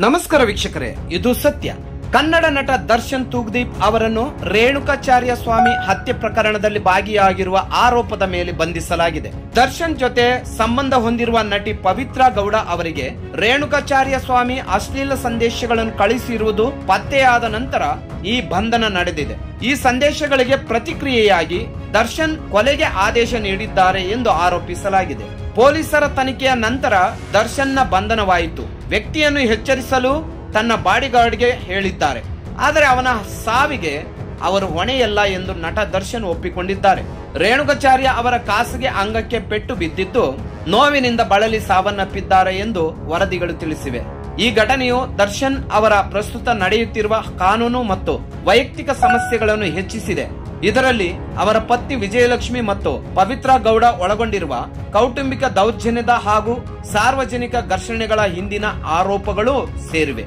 ನಮಸ್ಕಾರ ವೀಕ್ಷಕರೇ, ಇದು ಸತ್ಯ. ಕನ್ನಡ ನಟ ದರ್ಶನ್ ತೂಗ್ದೀಪ್ ಅವರನ್ನು ರೇಣುಕಾಚಾರ್ಯ ಸ್ವಾಮಿ ಹತ್ಯೆ ಪ್ರಕರಣದಲ್ಲಿ ಭಾಗಿಯಾಗಿರುವ ಆರೋಪದ ಮೇಲೆ ಬಂಧಿಸಲಾಗಿದೆ. ದರ್ಶನ್ ಜೊತೆ ಸಂಬಂಧ ಹೊಂದಿರುವ ನಟಿ ಪವಿತ್ರ ಗೌಡ ಅವರಿಗೆ ರೇಣುಕಾಚಾರ್ಯ ಸ್ವಾಮಿ ಅಶ್ಲೀಲ ಸಂದೇಶಗಳನ್ನು ಕಳಿಸಿರುವುದು ಪತ್ತೆಯಾದ ನಂತರ ಈ ಬಂಧನ ನಡೆದಿದೆ. ಈ ಸಂದೇಶಗಳಿಗೆ ಪ್ರತಿಕ್ರಿಯೆಯಾಗಿ ದರ್ಶನ್ ಕೊಲೆಗೆ ಆದೇಶ ನೀಡಿದ್ದಾರೆ ಎಂದು ಆರೋಪಿಸಲಾಗಿದೆ. ಪೊಲೀಸರ ತನಿಖೆಯ ನಂತರ ದರ್ಶನ್ನ ಬಂಧನವಾಯಿತು. ವ್ಯಕ್ತಿಯನ್ನು ಎಚ್ಚರಿಸಲು ತನ್ನ ಬಾಡಿಗಾರ್ಡ್ಗೆ ಹೇಳಿದ್ದಾರೆ. ಆದರೆ ಅವನ ಸಾವಿಗೆ ಅವರು ಹೊಣೆಯಲ್ಲ ಎಂದು ನಟ ದರ್ಶನ್ ಒಪ್ಪಿಕೊಂಡಿದ್ದಾರೆ. ರೇಣುಕಾಚಾರ್ಯ ಅವರ ಖಾಸಗಿ ಅಂಗಕ್ಕೆ ಪೆಟ್ಟು ಬಿದ್ದಿದ್ದು ನೋವಿನಿಂದ ಬಳಲಿ ಸಾವನ್ನಪ್ಪಿದ್ದಾರೆ ಎಂದು ವರದಿಗಳು ತಿಳಿಸಿವೆ. ಈ ಘಟನೆಯು ದರ್ಶನ್ ಅವರ ಪ್ರಸ್ತುತ ನಡೆಯುತ್ತಿರುವ ಕಾನೂನು ಮತ್ತು ವೈಯಕ್ತಿಕ ಸಮಸ್ಯೆಗಳನ್ನು ಹೆಚ್ಚಿಸಿದೆ. ಇದರಲ್ಲಿ ಅವರ ಪತ್ನಿ ವಿಜಯಲಕ್ಷ್ಮಿ ಮತ್ತು ಪವಿತ್ರ ಗೌಡ ಒಳಗೊಂಡಿರುವ ಕೌಟುಂಬಿಕ ದೌರ್ಜನ್ಯದ ಹಾಗೂ ಸಾರ್ವಜನಿಕ ಘರ್ಷಣೆಗಳ ಹಿಂದಿನ ಆರೋಪಗಳು ಸೇರಿವೆ.